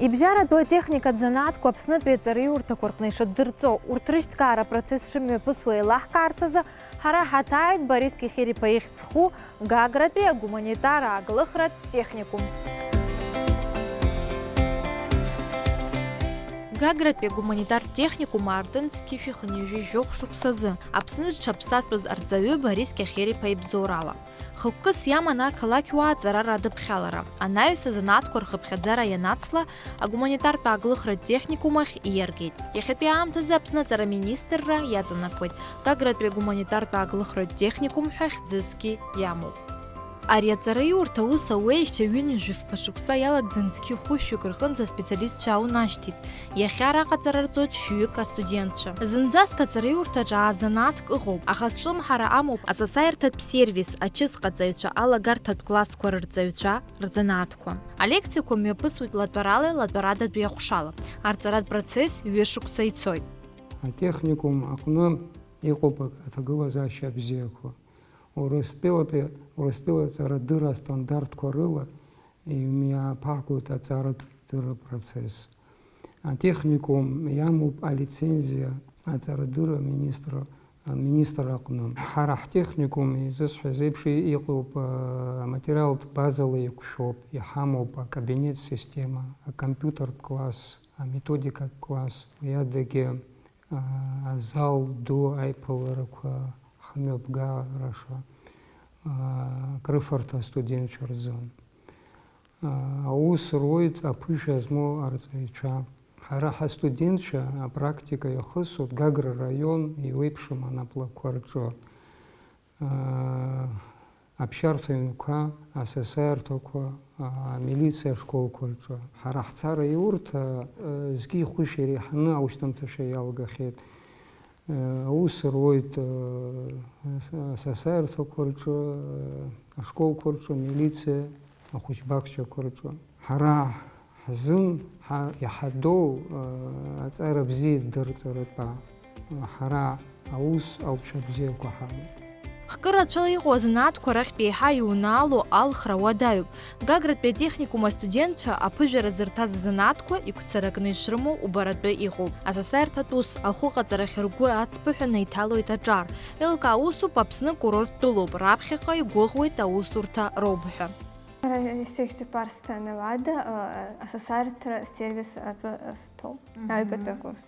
Ибжара техника занатку Аԥсны иҵараиурҭақәа рҟны ишадырҵо урҭ рышьҭкаара процесс шымҩаԥысуа еилаҳкаарц азы ҳара ҳаҭааит Борис Кихель-иԥа ихьӡ зху Гагратәи агуманитар аагылыхратә техникум. Гагратәи агуманитар техникум аартынцгьы шәихынҩажәи шәықәсазы Аԥсны зҽаԥсазтәыз арҵаҩы Борис Кихель-иԥа ибзоурала. Хықәкыс иаман ақалақьуаа аҵарара адыԥхьалара. Анаҩс азанааҭқәа рхыԥхьаӡара ианацла агуманитартә аагылыхратә техникум ахь ииаргеит. Иахьатәи аамҭазы Аԥсны аҵараминистрра иаҵанакуеит. Гагратәи агуманитартә аагылыхратә техникум ҳәа хьӡысгьы иамоуп. Ари аҵараиурҭа аус ауеижьҭеи ҩынҩажәи-фԥа шықәса иалагӡан зқьы хәышәҩык рҟынӡа аспециалистцәа аунашьҭит. Иахьа араҟа аҵара рҵоит шәҩык астудентцәа. Зынӡаск аҵараиурҭаҿы аазанааҭк ыҟоуп, аха зҿлымҳара амоуп асасааирҭатә сервис ачысҟаҵаҩцәа алагарҭатә классқәа рырҵаҩцәа рзанааҭқәа. Алекциақәа мҩаԥысуеит латәарала, латәарадатәи аҟәшала. Арҵаратә процесс ҩышықәса ицоит. Атехникум аҟны иҟоуп аҭагылазаашьа бзиақәа. Урыстәылатәи аҵарадырра астандартқәа рыла имҩаԥаагоит аҵарадырра процесс. Атехникум иамоуп алицензиа аҵарадырра министр аҟны. Ҳара ҳтехникум изысҳәаз еиԥш иҟоуп аматериалтә базала иқәшәоуп, иҳамоуп акабинет система, акомпиутертә класс, аметодикатә класс, уи адагьы азал ду аиԥыларақәа хымҩаԥгараша крыфарҭа астудентцәа рзы. Аус руит аԥышәа змоу арҵаҩцәа. Ҳара ҳастудентцәа апрактика иахысуп Гагра раион иеиуеиԥшым анаплақәа рҿы. Аԥшьарҭа ҩнқәа, асасааирҭақәа, амилициа ашколқәа рҿы. Ҳара ҳцараиурҭа зқьи хәышәи иреиҳаны аушьҭымҭашәа иалгахьеит. Аус руит асасааирҭақәа рҿы, ашколқәа рҿы, милициа, ахәыҷбақшьақәа рҿы. Ҳара ҳзын иҳадоу аҵара бзиа дырҵаратәа. Ҳара аус алшәа бзиақәа ҳамоуп. Хкырацәала иҟоу азанааҭқәа рахьтә еиҳа иунаало алхра уадаҩуп. Гагратәи атехникум астудентцәа аԥыжәара зырҭаз азанааҭқәа игәцаракны ишрымоу убаратәы иҟоуп. Асасааирҭатә ус ахәыҟаҵарахь ргәы ацԥыҳәаны иҭалоит аҿар. Еилкаа аусуп Аԥсны курорттәылоуп, раԥхьаҟа игәыӷуеит аусурҭа роуп-ҳәа. Сехтепарста Мелада, асасааирҭа сервис аҿы стәоуп, аҩбатәи акурс.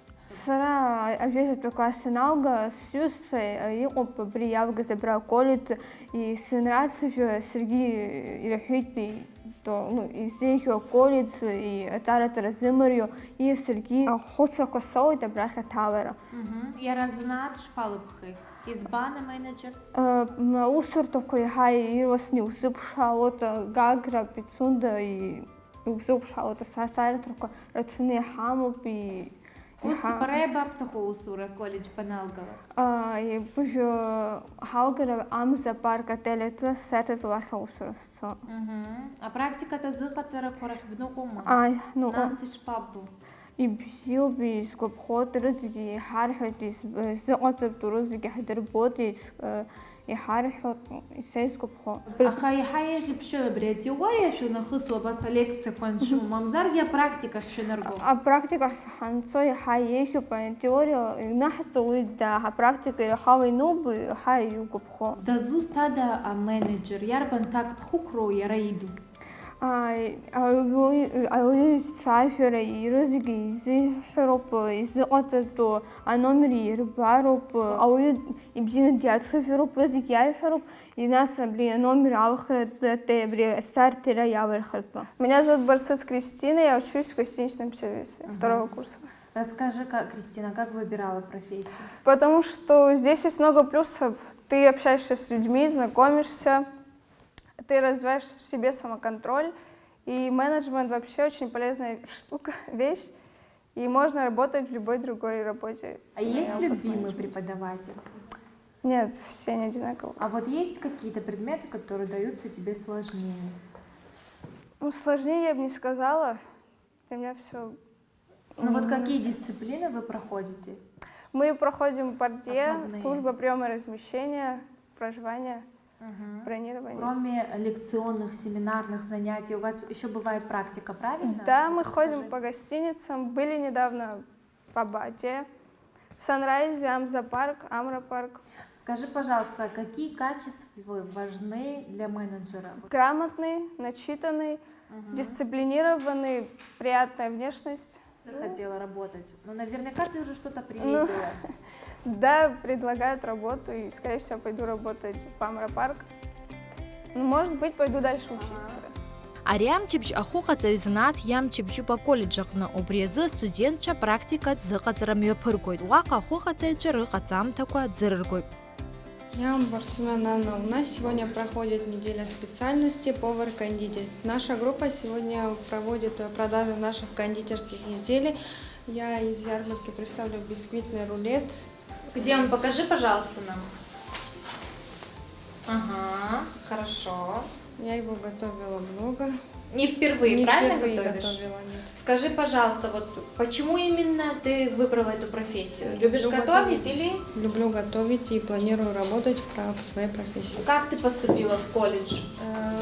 Сара ажәеизатәи класс аналга сҩызцәа иҟоуп абри иавгаз абра аколледж, исынрацәажәо саргьы ираҳәеит изеиӷьу аколледж, аҵараҵара зымариоу, саргьы ахәыцрақәа соуит абрахь аҭалара. Иара азанааҭ шԥалыԥхеи? Избан аменеджер? Аусурҭақәа иаҳа ирласны иузыԥшаауеит, Гагра, Пицунда иузыԥшаауеит, асасааирҭақәа рацәаны иҳамоуп. Ус пара бабҭаху усура колледж паналгала? Ибыжәу ҳалгара Амза парк отель аҿы саҭатә уахь аусура сцо. Апрактикатә азыҟаҵарақәа рахь бныҟәома? Нас ишԥаббо? Ибзиоуп, изгәаԥхоит, рызегьы иҳарҳәоит, изыҟаҵатәу рызегьы ҳдырбоит, иҳарҳәоит, исеизгәаԥхо. Аха иаҳа еиӷьыбшьои абри атеориа шәанахысуа абас алекциақәа аншәу, мамзаргьы апрактикахь шәанарго? Апрактикахь ҳанцо иаҳа еиӷьуп, атеориа инаҳҵо уи апрактика ираҳау ианубо иаҳа иугәаԥхо. Дазусҭада аменеджер, иарбан ҭак ԥхықәроу иара иду? Ауаҩы изцәажәара рызегьы изыҳәароуп, изыҟаҵатәу аномер ирбароуп, ауаҩы ибзианы диацәажәароуп, рызегьы иаиҳәароуп, нас абри аномер алхратәы, абри асасааирҭа иара иалырхратәы. Меня зовут Барсыц Кристина, я учусь в гостиничном сервисе второго курса. Расскажи, Кристина, как выбирала профессию? Потому что здесь есть много плюсов. Ты общаешься с людьми, знакомишься, ты развиваешь в себе самоконтроль, и менеджмент вообще очень полезная штука, вещь, и можно работать в любой другой работе. А есть любимый преподаватель? Нет, все не одинаковые. А вот есть какие-то предметы, которые даются тебе сложнее? Ну, сложнее я бы не сказала, для меня все... Ну вот какие дисциплины вы проходите? Мы проходим ПАРДЕ, служба приема и размещения, проживания. бронирование. Кроме лекционных, семинарных занятий, у вас еще бывает практика, правильно? Да, мы Расскажи. ходим по гостиницам, были недавно в Абаде, в Санрайзе, Амзапарк, Амропарк. Скажи, пожалуйста, какие качества важны для менеджера? Грамотный, начитанный, дисциплинированный, приятная внешность. Ты хотела работать. Ну, наверняка ты уже что-то привидела. Да, предлагают работу, и, скорее всего, пойду работать в Амропарк. Ну, может быть, пойду дальше учиться. Ари амчыбжь ахуҟаҵаҩ занааҭ иамчыбжьуп аколледж аҟны, убри азы астудентцәа практикатә зыҟаҵара мҩаԥыргоит. Уаҟа ахәыҟаҵаҩцәа рыҟаҵамҭақәа ӡырыргоит. Я Барсумен Анна. У нас сегодня проходит неделя специальности повар-кондитер. Наша группа сегодня проводит продажу наших кондитерских изделий. Я из ярмарки представлю бисквитный рулет. Где он? Покажи, пожалуйста, нам. Ага, хорошо. Я его готовила много. Не впервые, Не правильно впервые готовишь? готовила, нет. Скажи, пожалуйста, вот почему именно ты выбрала эту профессию? Любишь Люблю готовить готовить. или Люблю готовить и планирую работать в своей профессии. как ты поступила в колледж?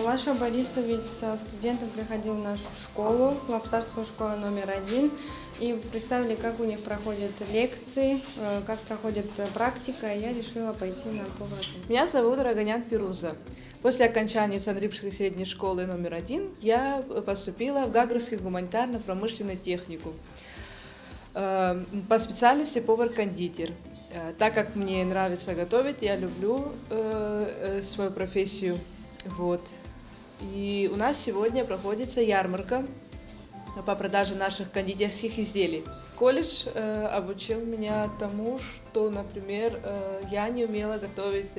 Лаша Борисович со студентом приходил в нашу школу, Лапсарскую школу номер 1, и представили, как у них проходят лекции, как проходит практика, и я решила пойти на повар. Меня зовут Раганян Пируза. После окончания Цандрипской средней школы номер 1 я поступила в Гагрский гуманитарно-промышленный техникум по специальности повар-кондитер. Так как мне нравится готовить, я люблю свою профессию. Вот. И у нас сегодня проходится ярмарка по продаже наших кондитерских изделий. Колледж обучил меня тому, что, например, я не умела готовить,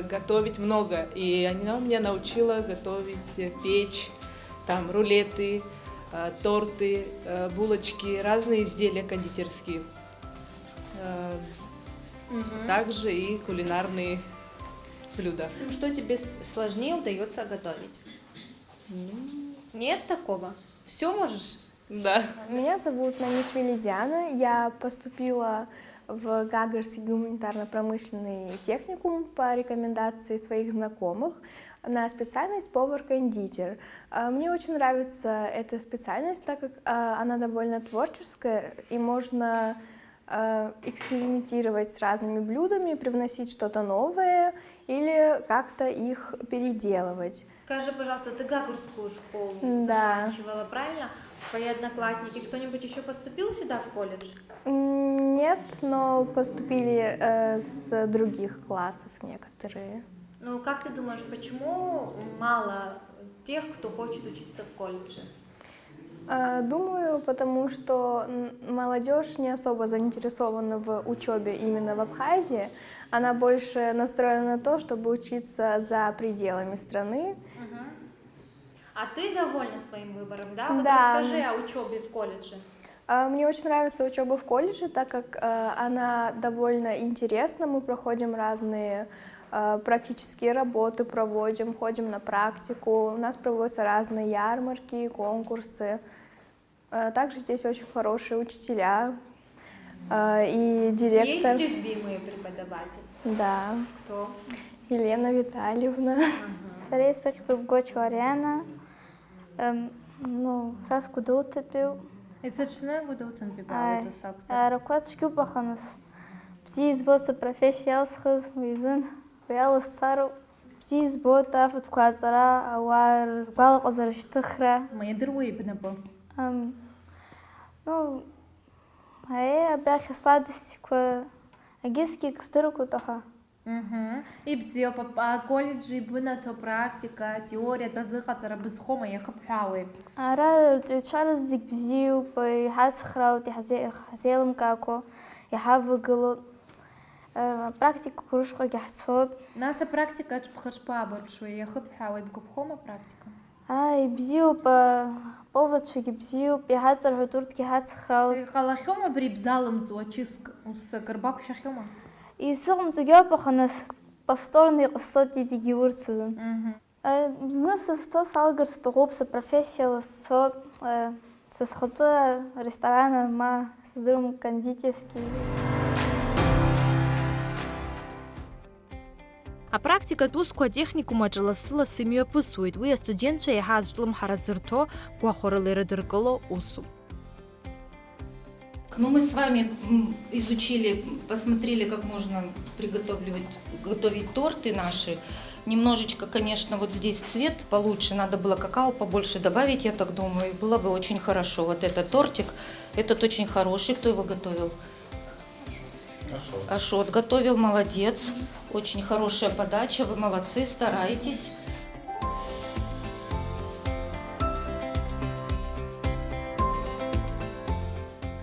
готовить много. И она меня научила готовить, печь, там, рулеты, торты, булочки, разные изделия кондитерские. Также и кулинарные блюда. Что тебе сложнее удается готовить? Нет такого? Все можешь? Да. Меня зовут Нанишвили Диана. Я поступила в Гагарский гуманитарно-промышленный техникум по рекомендации своих знакомых на специальность повар-кондитер. Мне очень нравится эта специальность, так как она довольно творческая, и можно экспериментировать с разными блюдами, привносить что-то новое или как-то их переделывать. Скажи, пожалуйста, ты Гагарскую школу Да. заканчивала, правильно? Твои одноклассники, кто-нибудь еще поступил сюда в колледж? Нет, но поступили с других классов некоторые. Ну, как ты думаешь, почему мало тех, кто хочет учиться в колледже? Думаю, потому что молодежь не особо заинтересована в учебе именно в Абхазии. Она больше настроена на то, чтобы учиться за пределами страны. А ты довольна своим выбором, да? Вот Да. расскажи о учебе в колледже. Мне очень нравится учеба в колледже, так как она довольно интересна. Мы проходим разные практические работы, ходим на практику. У нас проводятся разные ярмарки, конкурсы. Также здесь очень хорошие учителя и директор. Есть любимые преподаватели? Да, Кто? Елена Витальевна. Сарейсах Субгоч Варяна, сас кудутепил, Исачны гудутын Ай, бибалу тусакса. ракват шкюпаханас, бзи избоца профессия схыз, уизын, уялас цару, бзи избота футкуацара, ауар, балак азарыштыхра. Моя дыруи бнабо. Абрахи сладости, агиски кстырку таха. И бзио по колледжи бна-то практика, теория, тазыхацара бзхома я хапхауи. Ара ртуичара зиг бзиу, по хацхраут, хазелым како, яхавыгылу, практика кружка яхсот. Наса практика чпхашпа баршуи, я хапхауи бкупхома практика. Ай, бзиу по поводчуги бзиу, яхацар хутуртки хацхраут. Халахома брибзалым зуачиск, ус карбак шахома. И сам зугёпаханас повторный қысот диги урцызын. Бизнес сто салгар стогопса профессия сот с хота ресторана ма создадим кондитерский. Апрактикатә усқәа атехникум аҿы лассы-лассы имҩаԥысуеит. Уи астудентцәа иаҳа азҿлымҳара зырҭо, гәахәарыла ирыдыркыло усуп. Ну, мы с вами изучили, посмотрели, как можно готовить торты наши. Немножечко, конечно, вот здесь цвет получше, надо было какао побольше добавить, я так думаю, и было бы очень хорошо. Вот этот тортик, этот очень хороший, кто его готовил? Ашот готовил, молодец, очень хорошая подача, вы молодцы, стараетесь.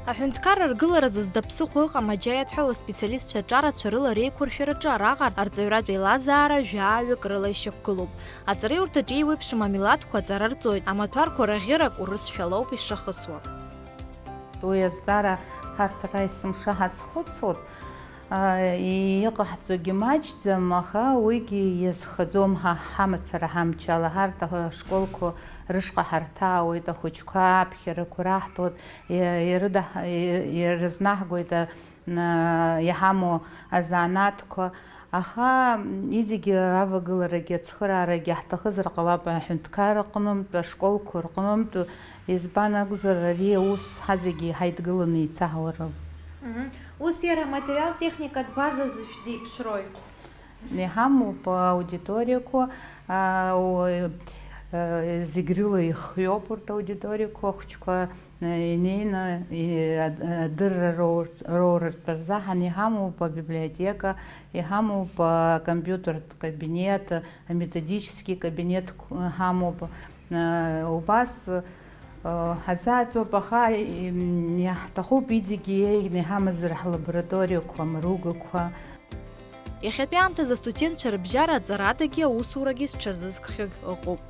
Аҳәынҭқар аргыларазы зда ԥсыхәа ыҟам аџьаиатҳәало аспециалистцәа аҿарацәа рыла реиқәыршәараҿы араҟа арҵаҩратә еилазаара жәаҩык рыла ишьақәгылоуп. Аҵараиурҭаҿ еиуеиԥшым амилаҭқәа аҵара рҵоит, амаҭәарқәа раӷьырак урысшәала ауп ишахысуа. Уи азҵаара ҳарҭ ара есымша ҳазхәыцуан, иҟаҳҵогьы маҷӡам, аха уигьы иазхаӡом ҳамацара ҳамчала. Ҳарҭ ашколқәа рышҟа ҳарҭаауеит, ахәыҷқәа аԥхьарақәа раҳҭоит, ирызнаҳгоит иҳамоу азанааҭқәа. Аха изегьы авагыларагьы ацхыраарагьы ҳҭахызар ҟалап аҳәынҭқар рҟнытә, ашколқәа рҟнытә, избан акәзар ари аус ҳазегьы ҳаидгыланы еицаҳауароуп. Ус иара аматериал техникатә база зеиԥшрои? Иҳамоуп аудиториақәа, зегь рыла ихиоуп урҭ аудиториақәа, ахәыҷқәа инеины адырра роуртә рзаҳан иҳамоуп абиблиотека, иҳамоуп акомпиутертә кабинет, аметодический кабинет ҳамоуп. Убас ҳазааӡоуп, аха иаҳҭахуп иҵегьы еиӷьны иҳамазар ҳлабораториақәа, амругақәа. Иахьатәи аамҭазы астудентцәа рыбжьара аҵарадагьы аусурагьы зҽазызкхьоу ыҟоуп.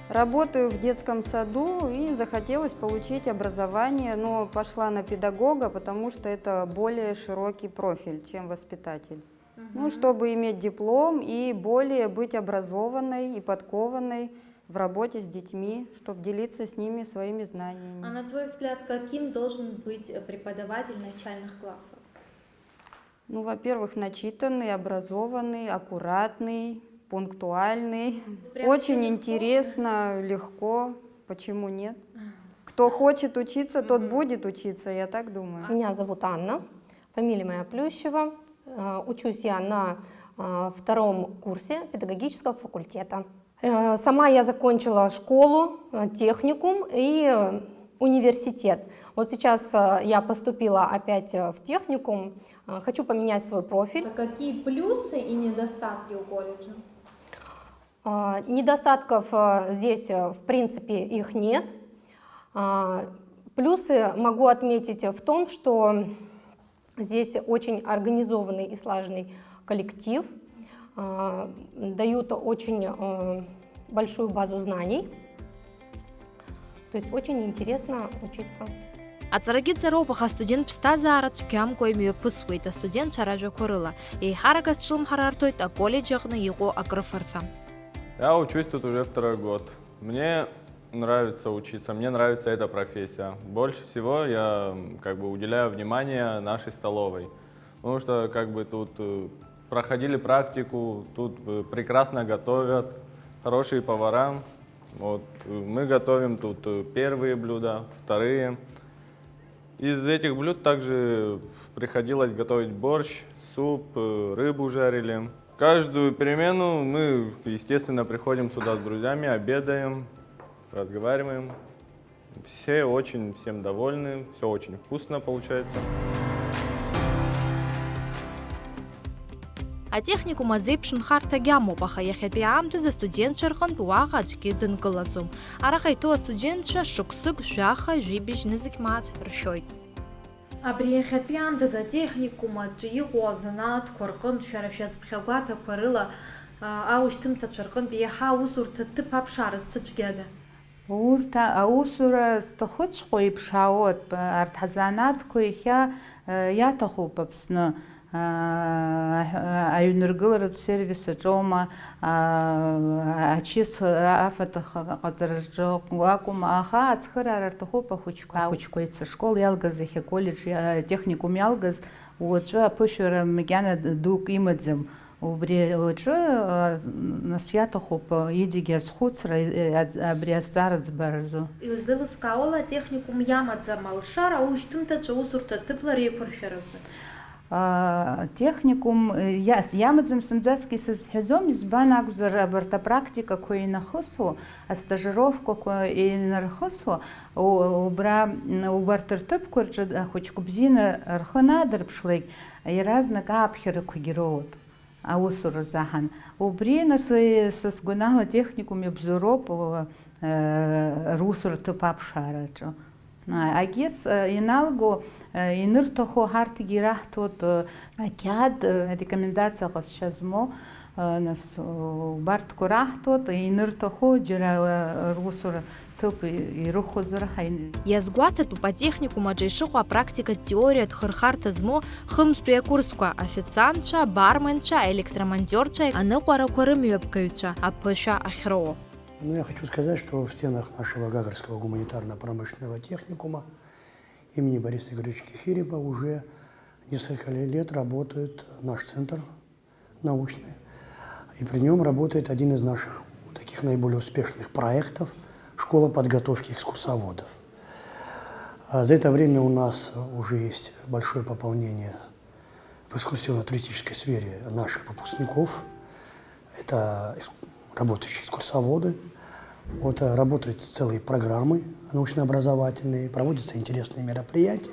Работаю в детском саду и захотелось получить образование, но пошла на педагога, потому что это более широкий профиль, чем воспитатель. Ну, чтобы иметь диплом и более быть образованной и подкованной в работе с детьми, чтобы делиться с ними своими знаниями. А на твой взгляд, каким должен быть преподаватель начальных классов? Ну, во-первых, начитанный, образованный, аккуратный, пунктуальный. Очень интересно, легко. Почему нет? Кто хочет учиться, тот будет учиться, я так думаю. Меня зовут Анна, фамилия моя Плющева. Учусь я на втором курсе педагогического факультета. Сама я закончила школу, техникум и университет. Вот сейчас я поступила опять в техникум, хочу поменять свой профиль. А какие плюсы и недостатки у колледжа? Недостатков здесь, в принципе, их нет. Плюсы могу отметить в том, что здесь очень организованный и слаженный коллектив, дают очень большую базу знаний, то есть очень интересно учиться. Аҵарагьы ҵароуп, аха астудент ԥсҭазаара цәгьамкәа имҩаԥысуеит астудентцәа ражәақәа рыла. Еиҳарак азҿлымҳара рҭоит аколледж аҟны иҟоу акрыфарҭа. Я учусь тут уже второй год. Мне нравится учиться, мне нравится эта профессия. Больше всего я уделяю внимание нашей столовой, потому что тут проходили практику, тут прекрасно готовят, хорошие повара. Вот, мы готовим тут первые блюда, вторые. Из этих блюд также приходилось готовить борщ, суп, рыбу жарили. Каждую перемену мы, естественно, приходим сюда с друзьями, обедаем, разговариваем. Все очень всем довольны, все очень вкусно получается. Атехникум азеиԥшнхарҭагьы амоуп, аха иахьатәи аамҭазы астудентцәа рҟнытә уаҟа аӡәгьы дынкылаӡом. Араҟа иҭоу астудентцәа шықәсык, жәаха, жәибжь нызқь мааҭ ршәоит. Абри иахьатәи аамҭазы атехникум аҿы иҟоу азанааҭқәа рҟнытә шәара шәазԥхьагәаҭақәа рыла аушьҭымҭацәа рҟнытә иаҳа аусурҭа ҭыԥ аԥшаара зцәыцәгьада? Урҭ аусура зҭахыҵәҟьоу еиԥш ауп, арҭ ҳазанааҭқәа иахьа иаҭахуп Аԥсны. аҩныргыларатә сервис аҿоума, ачыс афатә ҟаҵараҿы акәым, аха ацхыраара рҭахуп ахәыҷқәа еицышкол иалгаз, иахьа колледж техникум иалгаз, уаҵәы аԥышәара макьана дук имаӡам. Убри аҿы нас иаҭахуп идагьы азхәыцра абри азҵаара ӡбаразы. Илыздылызкаауала атехникум иамаӡам алшара аушьҭымҭацәа аусурҭа ҭыԥла реиқәыршәаразы. Техникум иамаӡам сымӡасгьы сызҳәаӡом, избан акәзар абарҭ апрактикақәа инахысуа, астажировкақәа инархысуа, убарҭ рҭыԥқәа рҿы ахәыҷқәа бзианы рхы надырԥшлеит, иаразнак ааԥхьарақәагьы роуп. Аусура заҳан. Убри нас са сгәанала техникум иабзоуроуп русура ҭыԥ аԥшаараҿы. Агьес иналго инырҭаху ҳарҭгьы ираҳҭоит ақьаад рекомендациа ҟазшьа змоу, нас убарҭқәа раҳҭоит, инырҭаху џьара русура ҭыԥ ирыхәозар. Иазгәаҭатәуп атехникум аҿы ишыҟоу апрактикатә теориатә хырхарҭа змоу хымзтәи акурсқәа, официантцәа, барменцәа, электромонтёрцәа, аныҟәарақәа рымҩаԥгаҩцәа аԥышәа ахьроуа. Ну, я хочу сказать, что в стенах нашего Гагарского гуманитарно-промышленного техникума имени Бориса Игоревича Кефирева уже несколько лет работает наш центр научный. И при нем работает один из наших таких наиболее успешных проектов – школа подготовки экскурсоводов. За это время у нас уже есть большое пополнение в экскурсионно-туристической сфере наших выпускников. Это работающие экскурсоводы. Вот, работают целые программы научно-образовательные, проводятся интересные мероприятия.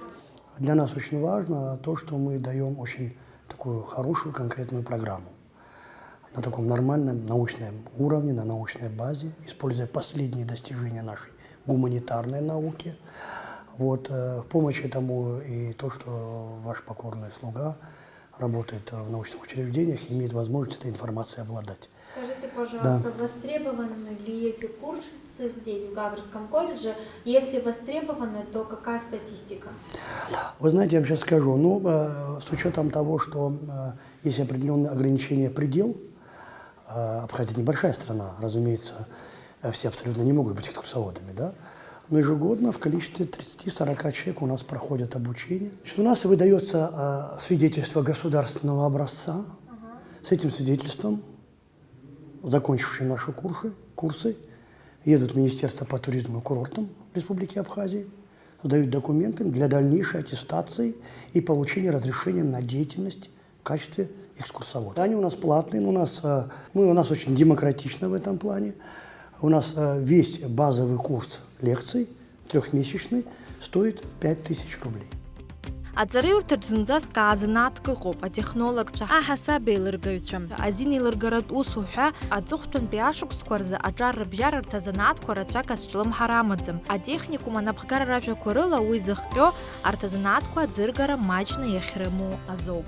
Для нас очень важно то, что мы даем очень такую хорошую конкретную программу на таком нормальном научном уровне, на научной базе, используя последние достижения нашей гуманитарной науки. Вот, в помощь этому и то, что ваш покорный слуга работает в научных учреждениях и имеет возможность этой информацией обладать. Скажите, пожалуйста, востребованы ли эти курсы здесь, в Гагарском колледже? Если востребованы, то какая статистика? Вы знаете, я вам сейчас скажу, ну, с учетом того, что есть определенные ограничения предел, Абхазия небольшая страна, разумеется, все абсолютно не могут быть экскурсоводами, да? Но ежегодно в количестве 30-40 человек у нас проходят обучение. Значит, у нас выдается свидетельство государственного образца. С этим свидетельством закончившие наши курсы едут в Министерство по туризму и курортам Республики Абхазии, сдают документы для дальнейшей аттестации и получения разрешения на деятельность в качестве экскурсовода. Они у нас платные, у нас очень демократично в этом плане. У нас весь базовый курс лекций, трехмесячный, стоит 5000 рублей. Аҵараиурҭаҿ зынӡа зкаазанаатк ыҟоуп, атехнологцәа, аҳасаб еилыргаҩцәа, азин еилыргаратә усуҳәа, аҵыхәтәантәи ашықәсқәа рзы аҿар рыбжьара рҭазанааҭқәа рацәак азҿлымҳара амаӡам. Атехникум анапхгара ражәақәа рыла уи зыхҟьо арҭазанааҭқәа аӡыргара маҷны иахьрымоу азоуп.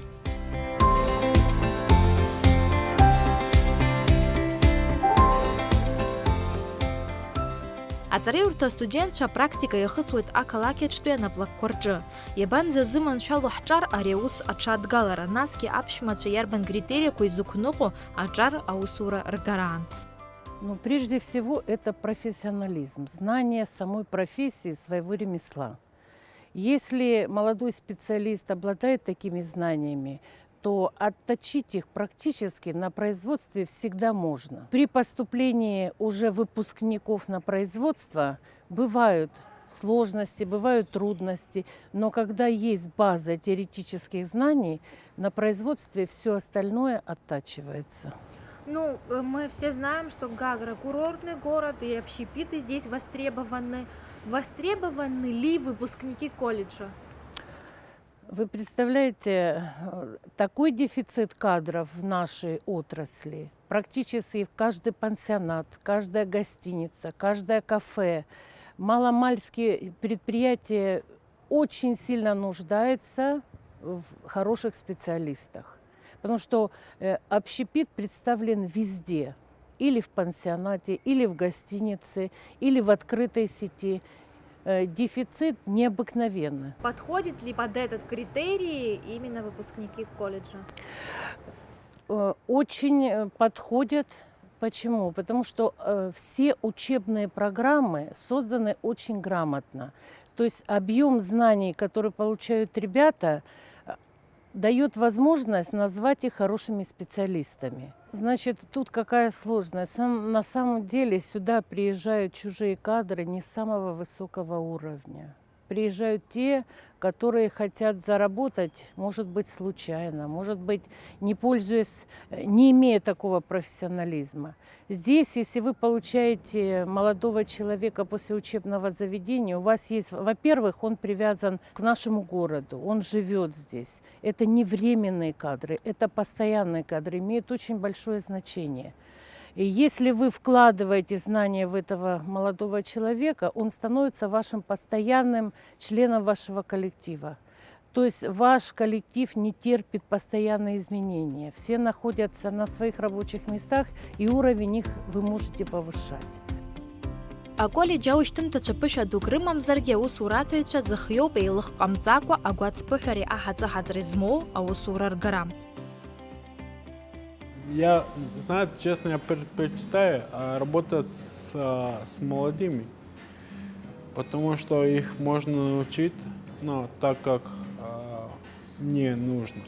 Аҵараиурҭа астудентцәа апрактика иахысуеит ақалақь аҿтәи анаплакқәа рҿы. Иабанӡазыманшәало ҳҿар ари аус аҽадгалара, насгьы аԥшәмацәа иарбан критериақәа изықәныҟәо аҿар аусура ргараан. Ну, прежде всего, это профессионализм, знание самой профессии, своего ремесла. Если молодой специалист обладает такими знаниями, то отточить их практически на производстве всегда можно. При поступлении уже выпускников на производство бывают сложности, бывают трудности, но когда есть база теоретических знаний, на производстве все остальное оттачивается. Ну, мы все знаем, что Гагра курортный город, и общепиты здесь востребованы. Востребованы ли выпускники колледжа? Вы представляете, такой дефицит кадров в нашей отрасли. Практически в каждый пансионат, каждая гостиница, каждое кафе, маломальские предприятия очень сильно нуждаются в хороших специалистах. Потому что общепит представлен везде. Или в пансионате, или в гостинице, или в открытой сети. дефицит необыкновенный. Подходит ли под этот критерий именно выпускники колледжа? Очень подходят. Почему? Потому что все учебные программы созданы очень грамотно. То есть объем знаний, который получают ребята, дает возможность назвать их хорошими специалистами. Значит, тут какая сложность? На самом деле сюда приезжают чужие кадры не самого высокого уровня. Приезжают те, которые хотят заработать, может быть, случайно, может быть, не пользуясь, не имея такого профессионализма. Здесь, если вы получаете молодого человека после учебного заведения, у вас есть, во-первых, он привязан к нашему городу, он живет здесь. Это не временные кадры, это постоянные кадры, имеют очень большое значение. И если вы вкладываете знания в этого молодого человека, он становится вашим постоянным членом вашего коллектива. То есть ваш коллектив не терпит постоянные изменения. Все находятся на своих рабочих местах, и уровень их вы можете повышать. Колледжа уштым тачапыша дугрымам зарге усуратовича захьё бейлых камцаква агуацпыхари ахаца хадризмо аусурар гарам. Я, знаете, честно, я предпочитаю работать с молодыми, потому что их можно научить, но так как мне нужно.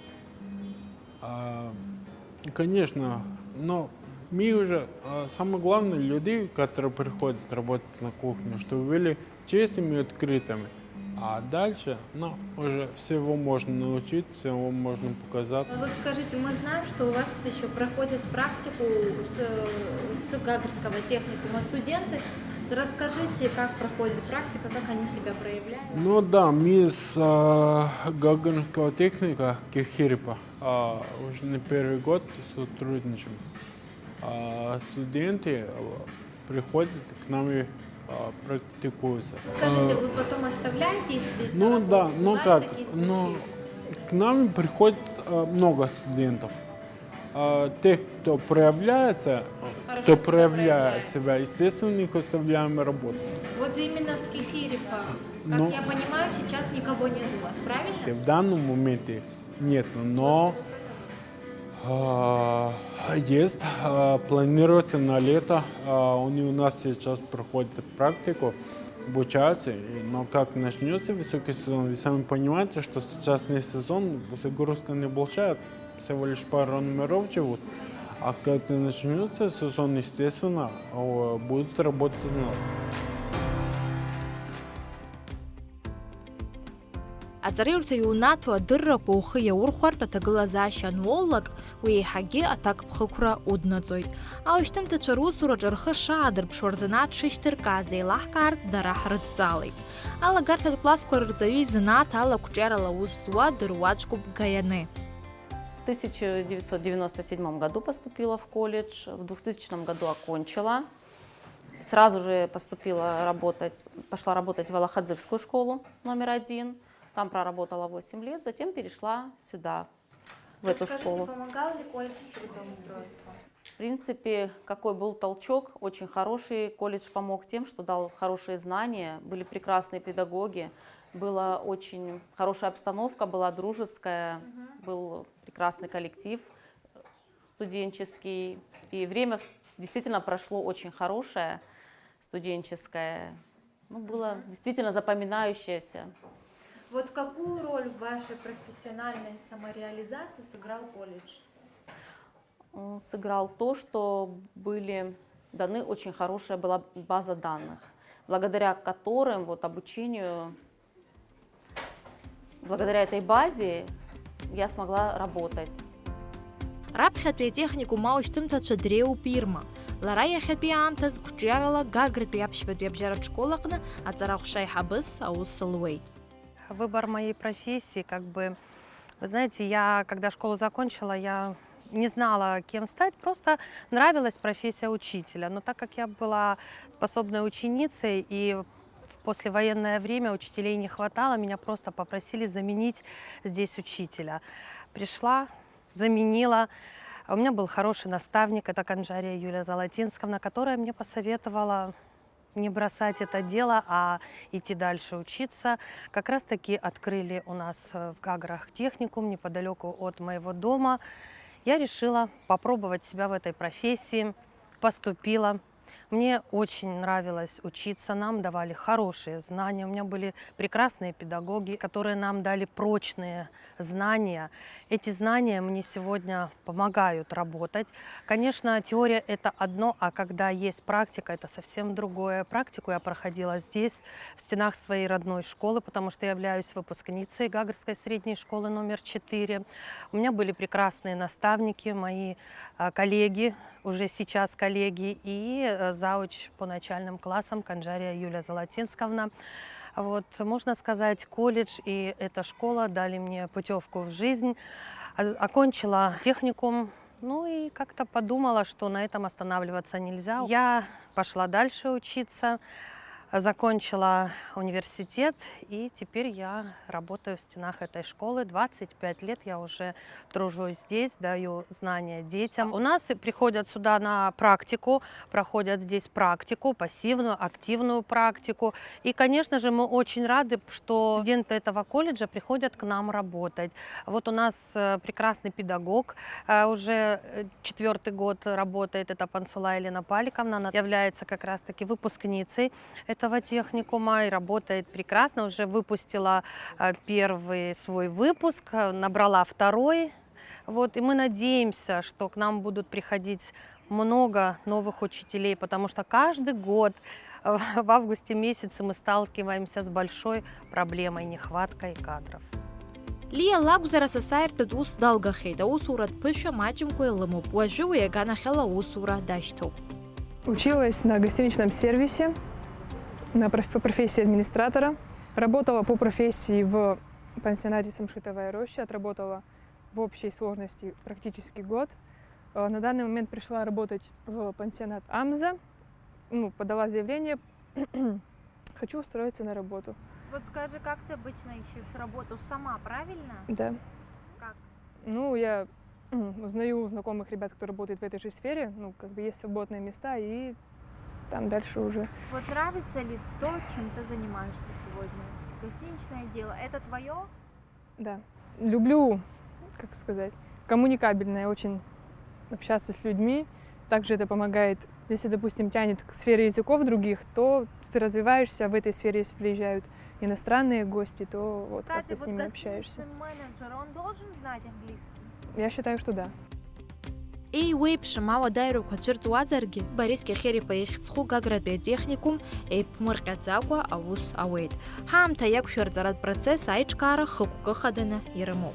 Конечно, но мы уже, самое главное, люди, которые приходят работать на кухню, чтобы были честными и открытыми. А дальше, уже всего можно научить, всего можно показать. Вот скажите, мы знаем, что у вас еще проходит практику с Гагарского техникума студенты. Расскажите, как проходит практика, как они себя проявляют? Да, мы с Гагарского техника Кехирипа уже не первый год сотрудничаем. Студенты приходят к нам и практикуются. Скажите, вы потом оставляете их здесь? Да, к нам приходит много студентов. Тех, кто проявляется, кто проявляет себя, естественно, их оставляем работать. Вот именно с Кефирипа, как я понимаю, сейчас никого нет у вас, правильно? В данном моменте нет, но есть, планируется на лето. Они у нас сейчас проходят практику, обучаются, но как начнется высокий сезон, вы сами понимаете, что сейчас не сезон, загрузка небольшая, всего лишь пару номеров живут, а когда начнется сезон, естественно, будут работать у нас. Аҵареиурҭа иунаҭо адыррақәа ухы иаурхәартә аҭагылазаашьа ануоулак, уи еиҳагьы аҭакԥхықәра уднаҵоит. Аушьҭымҭацәа русураҿы рхы шаадырԥшуа рзы дшышьҭыркааз еилаҳкаартә дара ҳрыдҵалеит. Алагарҭатә классқәа рырҵаҩы изанааҭ алакәҷарала аус зуа дыруаӡәкуп Гаяны. В 1997 году поступила в колледж, в 2000 году окончила. Сразу же пошла работать в Алахадзыкскую школу номер 1. Там проработала 8 лет, затем перешла сюда, в эту школу. Помогал ли колледж с трудоустройством? В принципе, какой был толчок, очень хороший. Колледж помог тем, что дал хорошие знания, были прекрасные педагоги, была очень хорошая обстановка, была дружеская, был прекрасный коллектив студенческий. И время действительно прошло очень хорошее, студенческое. Было действительно запоминающееся. Вот какую роль в вашей профессиональной самореализации сыграл колледж? Сыграл то, что были даны очень хорошая была база данных, благодаря которым обучению, благодаря этой базе я смогла работать. Раԥхьатәи атехникум аушьҭымҭацәа дреиуп Ирма. Лара иахьатәи аамҭаз Қәҿиарала Гагартәи аԥшьбатәи абжьаратә школ аҟны аҵарахәша аиҳабыс аус луеит. Выбор моей профессии, вы знаете, я когда школу закончила, я не знала, кем стать, просто нравилась профессия учителя. Но так как я была способной ученицей и в послевоенное время учителей не хватало, меня просто попросили заменить здесь учителя. Пришла, заменила. У меня был хороший наставник, это Канжария Юлия Золотинсковна, которая мне посоветовала не бросать это дело, а идти дальше учиться. Как раз-таки открыли у нас в Гаграх техникум неподалеку от моего дома. Я решила попробовать себя в этой профессии, поступила. Мне очень нравилось учиться, нам давали хорошие знания, у меня были прекрасные педагоги, которые нам дали прочные знания. Эти знания мне сегодня помогают работать. Конечно, теория – это одно, а когда есть практика, это совсем другое. Практику я проходила здесь, в стенах своей родной школы, потому что я являюсь выпускницей Гагарской средней школы номер 4. У меня были прекрасные наставники, мои коллеги, уже сейчас коллеги, и зауч по начальным классам Канжария Юлия Золотинсковна. Вот, можно сказать, колледж и эта школа дали мне путевку в жизнь. Окончила техникум, ну и как-то подумала, что на этом останавливаться нельзя. Я пошла дальше учиться, закончила университет, и теперь я работаю в стенах этой школы. 25 лет я уже тружусь здесь, даю знания детям. У нас приходят сюда на практику, проходят здесь практику, пассивную, активную практику. И, конечно же, мы очень рады, что студенты этого колледжа приходят к нам работать. Вот у нас прекрасный педагог, уже 4-й год работает, это Пансула Елена Паликовна, она является как раз-таки выпускницей этого техникума и работает прекрасно, уже выпустила первый свой выпуск, набрала второй. Вот, и мы надеемся, что к нам будут приходить много новых учителей, потому что каждый год в августе месяце мы сталкиваемся с большой проблемой нехваткой кадров. Лия лагузара сасаиртыд ус далгахейда усурат пыша мачимкуя лымупуажу ягана хела усура дашто. Училась на гостиничном сервисе, по профессии администратора. Работала по профессии в пансионате Самшитовая роща, отработала в общей сложности практически год. На данный момент пришла работать в пансионат Амза, подала заявление, хочу устроиться на работу. Вот скажи, как ты обычно ищешь работу сама, правильно? Да. Как? Я узнаю знакомых ребят, кто работает в этой же сфере, есть свободные места, и там дальше уже. Вот нравится ли то, чем ты занимаешься сегодня? Гостиничное дело, это твое? Да. Люблю, коммуникабельное очень общаться с людьми. Также это помогает, если, допустим, тянет к сфере языков других, то ты развиваешься в этой сфере, если приезжают иностранные гости, то вот как ты с ними общаешься. Кстати, вот менеджер, он должен знать английский? Я считаю, что да. Еиуеиԥшым ауадаҩрақәа цәырҵуазаргьы, Борис Кьахьерипа ихьӡхәы Гагратәи атехникум еиԥмырҟьаӡакәа аус ауеит. Ҳаамҭа иақәшәарҵаратә процесс аиҿкаара хықәкы хаданы ирымоуп.